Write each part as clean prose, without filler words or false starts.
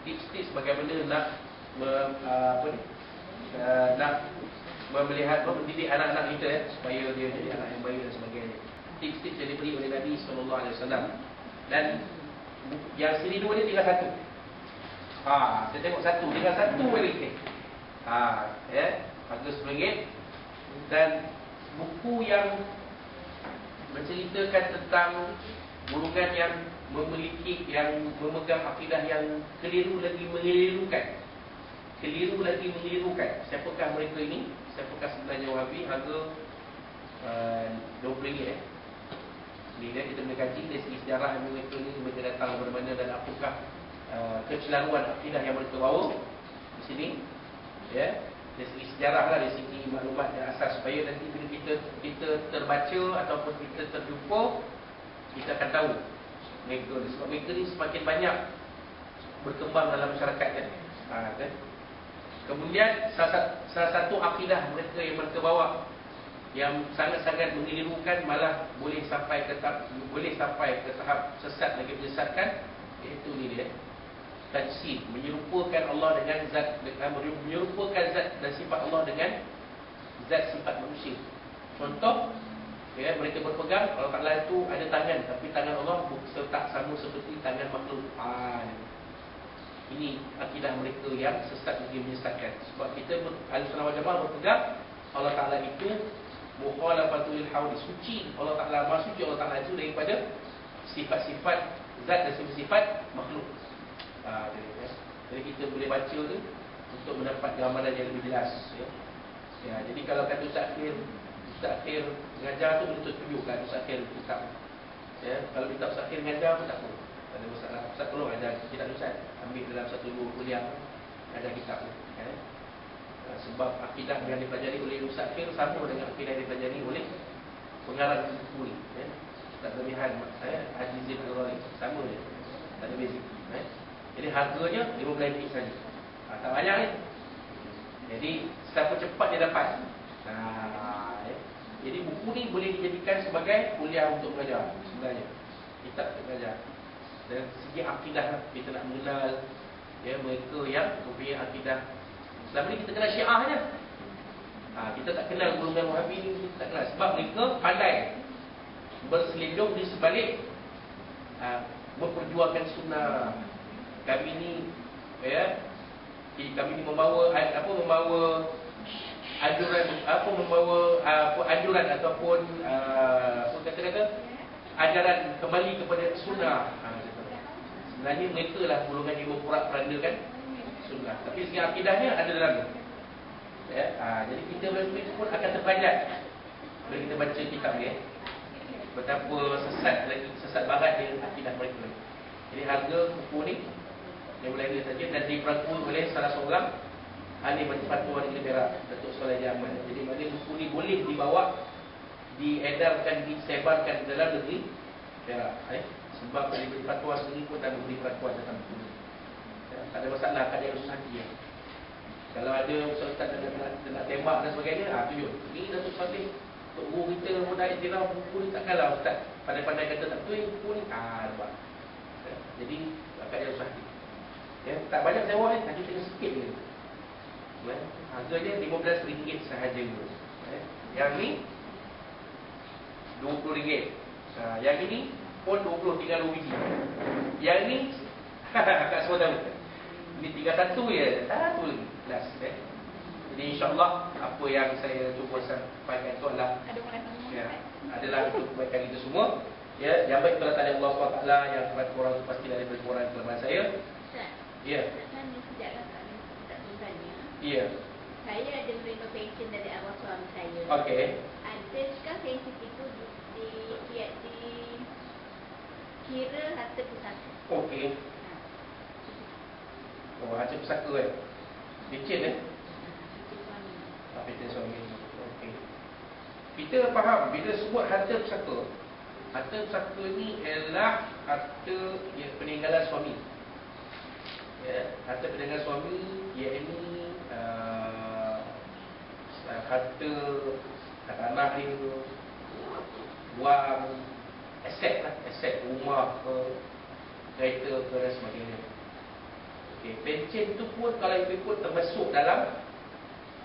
tips-tips bagaimana nak nak melihat, mendidik anak-anak kita supaya dia jadi anak yang baik dan sebagainya. Tips-tips yang diberi oleh Nabi SAW. Dan yang sini dua ni tinggal satu. Saya tengok satu, tinggal satu lagi. Harga RM10. Dan buku yang menceritakan tentang golongan yang memiliki, yang memegang akidah yang keliru lagi mengelirukan. Siapakah mereka ini? Siapakah sebenarnya Wahabi? Harga RM20. Ni dia, kita boleh kaji dari segi sejarah mereka ni, mereka datang dari mana dan apakah kecelaruan akidah yang mereka bawa di sini. Dari segi sejarah lah, dari segi maklumat dan asas, supaya nanti bila kita terbaca ataupun kita terjumpa, kita akan tahu mereka ni. Sebab mereka ni semakin banyak berkembang dalam masyarakat kan. Kemudian salah satu akidah mereka yang mereka bawa yang sangat-sangat mengelirukan, malah boleh sampai ke tahap sesat lagi menyesatkan, iaitu ni dia, tajsid, menyerupakan Allah dengan zat, menyerupakan zat dan sifat Allah dengan zat sifat manusia. Contoh, mereka berpegang Allah Ta'ala itu ada tangan, tapi tangan Allah tak sama seperti tangan makhluk. Ini akidah mereka yang sesat lagi menyesatkan. Sebab kita Ahlussunnah wal Jamaah berpegang Allah Ta'ala itu mukhalafatul hawadis, suci. Allah Ta'ala, maha suci Allah Ta'ala itu daripada sifat-sifat zat dan sifat makhluk. Jadi kita boleh baca tu untuk mendapat gambaran yang lebih jelas. Jadi kalau kata Ustaz Akhir mengajar tu, betul tunjukkan Ustaz Akhir kitab. Kalau kitab Ustaz Akhir mengajar pun tak apa, tak ada masalah. Ustaz tolong ajar kitab Ustaz, ambil dalam satu dua kuliah ajar kitab tu. Sebab akidah yang dipelajari oleh Ustaz Akhir sama dengan akidah yang dipelajari oleh pengarang buku ni. Ustaz Zamihan, Haji Zain Al-Ghali, sama je, tak ada beza. Jadi harganya RM15 saja. Tak banyak ni. Jadi siapa cepat dia dapat. Jadi buku ni boleh dijadikan sebagai kuliah untuk mengajar sebenarnya. Kitab untuk mengajar. Dan segi akidah, kita nak mengenal mereka yang mempunyai akidah. Selama ni kita kenal Syiah je. Kita tak kenal golongan Wahabi ni, kita tak kenal. Sebab mereka pandai berselindung di sebalik memperjuangkan sunnah. Kami ni membawa anjuran ataupun ajaran kembali kepada sunnah. Sebenarnya mereka lah golongan yang memporak-porandakan sunnah. Tapi segi akidahnya ada dalam ni. Jadi kita pun akan terpelajar bila kita baca kitab ni. Betapa sesat barat dia akidah mereka. Jadi harga buku ni yang boleh dia saja, dan diperangkumi oleh salah seorang ahli fatwa negeri Perak, Datuk Soleh Ahmad. Jadi maknanya buku ni boleh dibawa, diedarkan, disebarkan dalam negeri Perak. Sebab ahli fatwa sendiri pun tak beri fatwa tentang buku ni. Tak ada masalah, tak ada usaha hati. Kalau ada ustaz nak tembak dan sebagainya, tunjuk. Ini Datuk Soleh, guru kita pun dah iktiraf buku ni, tak kalah ustaz pandai-pandai kata tak betul buku ni. Nampak. Jadi akak dia usaha hati. Tak banyak sewa ni, hanya tengok sikit je. Harganya RM15 sahaja. Yang ni RM20. Yang ini pun 20, tinggal 2 biji. Yang ni akak semua tahu. Ini tinggal satu je, satu lagi last. Jadi insyaAllah apa yang saya cuba sampaikan itu adalah untuk kebaikan kita semua. Yang baik kalau tak ada Allah SWT, yang kurang itu pasti dari berkurang kelemahan saya. Ya. Ya. Saya ada menerima pension dari arwah suami saya. Okey. Adakah pension itu dikira harta pusaka? Okey. Harta pusaka Pension pension suami. Okey. Kita faham bila sebut harta pusaka. Harta pusaka ni ialah harta peninggalan suami. Harta peninggalan suami iaitu harta tanah dia, wang, aset lah, aset rumah ke, kereta ke dan sebagainya. Okey, pencen tu pun kalau ikut termasuk dalam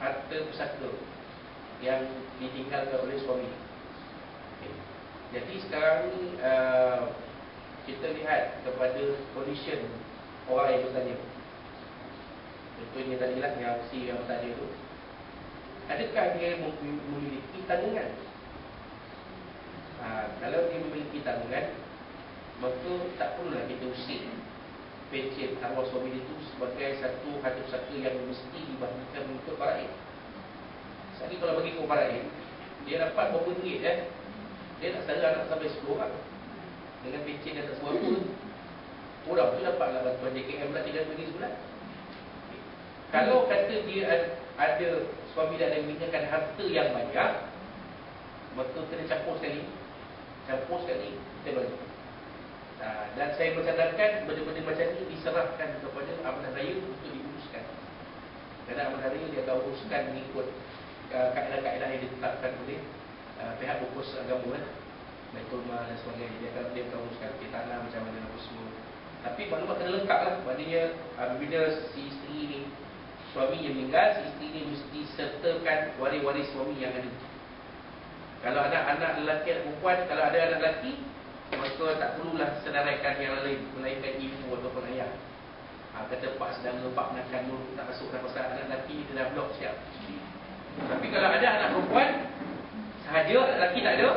harta pusaka yang ditinggalkan oleh suami. Okay. Jadi sekarang ni kita lihat kepada condition orang yang bertanya. Contohnya tadilah yang bertanya tu, adakah dia memiliki tanggungan? Kalau dia memiliki tanggungan, maka tak perlulah kita usik pencen arwah suami dia tu sebagai satu harta pusaka yang mesti dibagikan untuk faraid. Sekali kalau bagi ke faraid, dia dapat berapa ringgit kan? Dia nak sara anak sampai 10 orang. Dengan pencen yang tak seberapa, orang tu dapatlah bantuan JKM pula 3 ringgit sebulan. Kalau kata dia ada suami dan dia meninggalkan harta yang banyak, maka kena campur sekali, kita bagi. Dan saya bercadangkan benda-benda macam ni diserahkan kepada amanah raya untuk diuruskan. Kerana amanah raya dia akan uruskan mengikut kaedah-kaedah yang ditetapkan oleh pihak fokus agama, Baitul Mal dan sebagainya. Dia akan uruskan tanah macam mana apa semua. Tapi maklumat kena lengkap lah. Maknanya bila si isteri ni, suami yang meninggal, si isteri ni mesti sertakan waris-waris suami yang ada. Kalau anak-anak lelaki dan perempuan, kalau ada anak lelaki, maka tak perlulah senaraikan yang lain, melainkan ibu ataupun ayah. Kata pak sedang pak nak kandung, tak masuk dah pasal anak lelaki, dia dah blok siap. Tapi kalau ada anak perempuan sahaja, anak lelaki tak ada,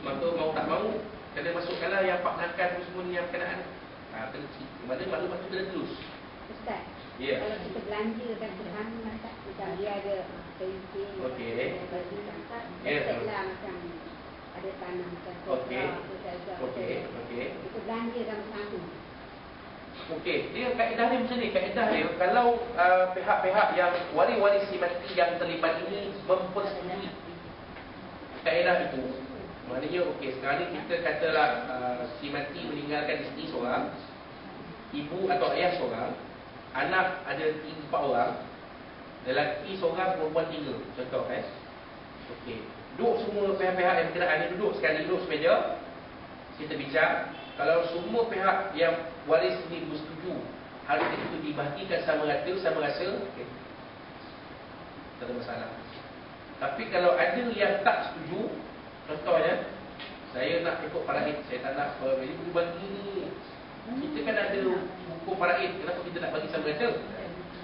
maka mau tak mau kena masukkanlah yang pak nakan semua ni yang berkenaan. Mana maklumat tu kena terus. Ustaz, Ya. kalau kita belanja kan berhan macam dia ada pensi, Okey. ya, lah macam ada tanah macam tu. Okey. Okey. Kita belanja dalam satu. Okey, dia kaedah dia macam ni. Kaedah dia, kalau pihak-pihak yang waris-waris si mati yang terlibat ini mempersetujui kaedah itu, maknanya okey, sekarang ni kita katalah si mati meninggalkan isteri seorang, ibu atau ayah seorang, anak ada 4 orang, lelaki seorang, perempuan 3. Contoh okey, duduk semua pihak-pihak yang berkenaan ni, duduk sekali, duduk semeja, kita bincang. Kalau semua pihak yang waris ini bersetuju harta itu dibahagikan sama rata, sama rasa, okey, tak ada masalah. Tapi kalau ada yang tak setuju, contohnya saya nak ikut faraid, saya tak nak bagi ni. Kita kan ada hukum faraid, kenapa kita nak bagi sama rata?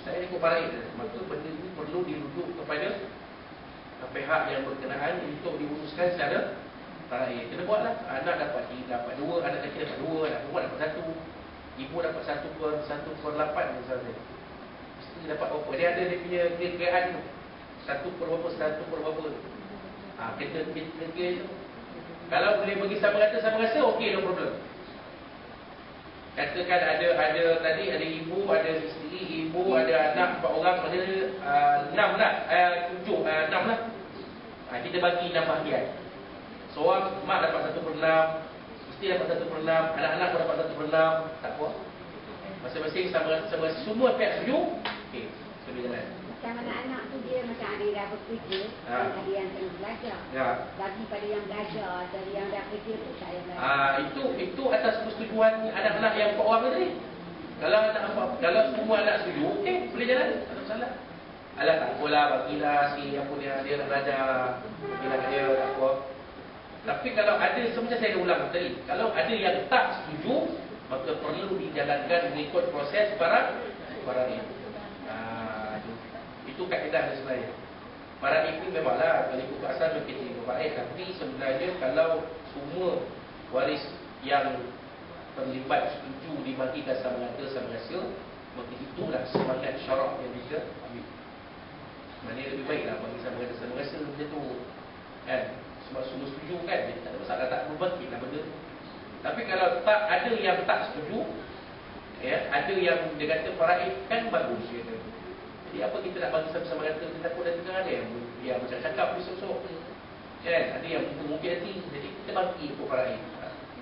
Saya ikut faraid. Maka benda ini perlu dirujuk kepada pihak yang berkenaan untuk diuruskan secara faraid. Kena buatlah. Anak dapat 2, anak lelaki dapat 2, anak perempuan dapat 1, ibu dapat 1/8 misalnya. Mesti dapat berapa? Dia ada dia punya kira-kiraan tu. 1/berapa. Kita kira tu. Kalau boleh bagi sama rasa, okey, no problem. Katakan ada tadi ada ibu, ada isteri, ibu, ada anak 4 orang, ada 6 lah, 7, 6 lah. Kita bagi 6 bahagian. Seorang mak dapat 1/6, isteri dapat 1/6, anak-anak pun dapat 1/6, tak apa. Masing-masing sama semua pihak setuju. Okey, sambil jalan. Macam anak-anak tu dia macam ada yang dah bekerja, ada yang tengah belajar. Ya. Bagi pada yang belajar, dari yang dah kerja tu saya belajar. Itu atas persetujuan anak-anak yang 4 orang tadi. Kalau semua anak setuju, okey, boleh jalan, tak ada masalah. Alah tak apalah, bagilah si apa dia nak belajar, bagilah dia, tak apa. Tapi kalau ada, macam saya dah ulang tadi, kalau ada yang tak setuju, maka perlu dijalankan mengikut proses para ini. Itu kaedah dia sebenarnya. Para itu memanglah kalau ikut asal kita ikut baik, tapi sebenarnya kalau semua waris yang terlibat setuju dibagikan sama rata, maka itulah semangat syarak yang kita ambil. Maknanya lebih baiklah bagi sama rata macam tu. Kan? Sebab semua setuju kan, jadi tak ada masalah, tak berbangkitlah benda tu. Tapi kalau tak ada yang tak setuju, ada yang dia kata faraid kan bagus dia kata. Jadi apa kita nak bagi sama-sama rata, kita takut dan tengah ada yang macam cakap besok-besok kan, ada yang mungkin hati, jadi kita bagi ikut faraid.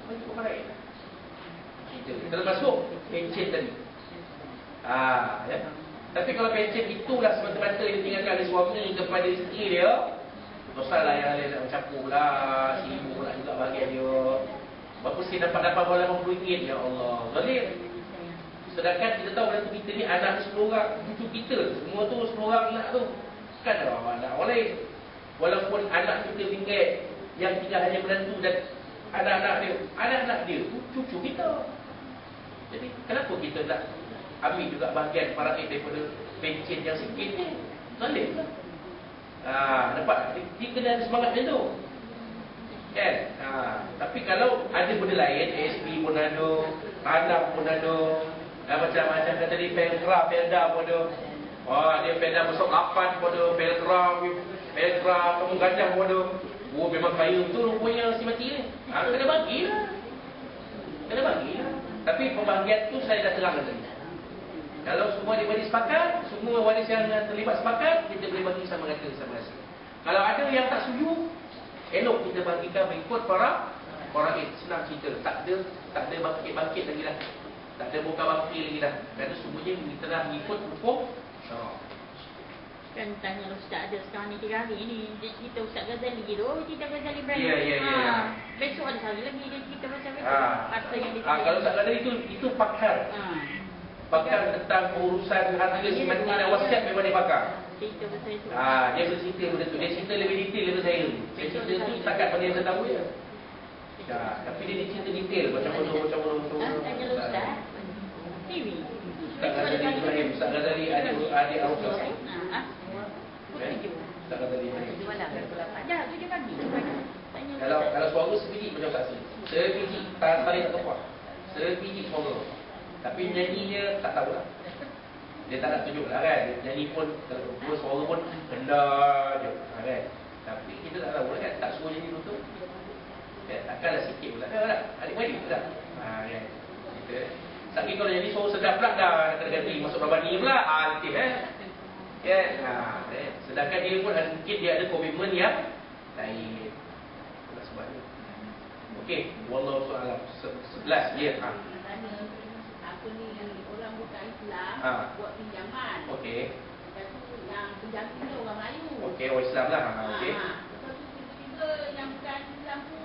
Bagi ikut faraid. Kita termasuk pencen tadi. Tapi kalau pencen itulah semata-mata dia tinggalkan oleh suami kepada isteri dia, dosa lah yang lain nak mencampur lah, si ibu nak juga bahagian dia. Berapa sen dapat berapa RM80? Ya Allah, zalim. Sedangkan kita tahu menantu kita ni anak 10 orang, cucu kita, semua tu 10 orang anak tu. Kan anak orang lain. Walaupun anak kita tinggal, yang tinggal hanya menantu dan anak-anak dia tu cucu kita. Jadi kenapa kita nak ambil juga bahagian faraid daripada pencen yang sikit ni? Zalim lah. Nampak? Dia kena ada semangat macam tu. Kan? Tapi kalau ada benda lain, ASP pun ada, tanah pun ada, macam-macam kata tadi, Pelda pun ada. Dia Pelda besok 8 pun ada, Pelda, kamu gajah pun ada. Memang kaya betul rupanya si mati ni. Kena bagilah. Tapi pembahagian tu saya dah terang tadi. Kalau semua diberi sepakat, semua waris yang terlibat sepakat, kita boleh bagi sama rata sama rasa. Kalau ada yang tak setuju, elok kita bagikan mengikut para senang cerita. Tak ada bangkit lagi dah. Tak ada buka bangkit lagi dah. Kerana semuanya kita dah mengikut hukum syarak. Kan tanya Ustaz ada sekarang ni 3 hari ni, dia cerita Ustaz Ghazali gitu, cerita Ghazali Ibrahim. Ya. Besok ada hari lagi dia cerita macam itu. Apa yang dia Kalau Ustaz Ghazali itu pakar. Pakar tentang urusan harga mati dan wasiat, memang dia pakar. Cerita pasal itu. Dia bercerita benda tu. Dia cerita lebih detail daripada saya. Saya cerita tu setakat pada yang saya tahu je. Tapi dia cerita detail macam mana. Tanya Ustaz. TV. Ustaz Ghazali adik Arufah. Tak kata dia. Ya, tu dia bagi. Kalau suara sebiji macam saksi. Sebiji tak saling tak tepat. Sebiji suara. Tapi nyanyinya tak tahulah. Dia tak nak tunjuk lah kan. Dia nyanyi pun kalau suara pun rendah je. Kan. Tapi kita tak tahu lah kan. Tak suruh nyanyi betul. Takkanlah sikit pula. Adik-adik pula. Kan. Kita sakit kalau nyanyi suara sedap pula dah kena ganti masuk Rabani pula. Altif sedangkan dia pun mungkin dia ada komitmen yang lain. Itulah sebabnya. Okey, wallahu a'lam. 11 dia. Apa ni orang bukan Islam buat pinjaman. Okey. Lepas tu yang penjamin ni orang Melayu. Okey, orang Islam lah. Okey. Lepas tu tiba-tiba yang bukan Islam tu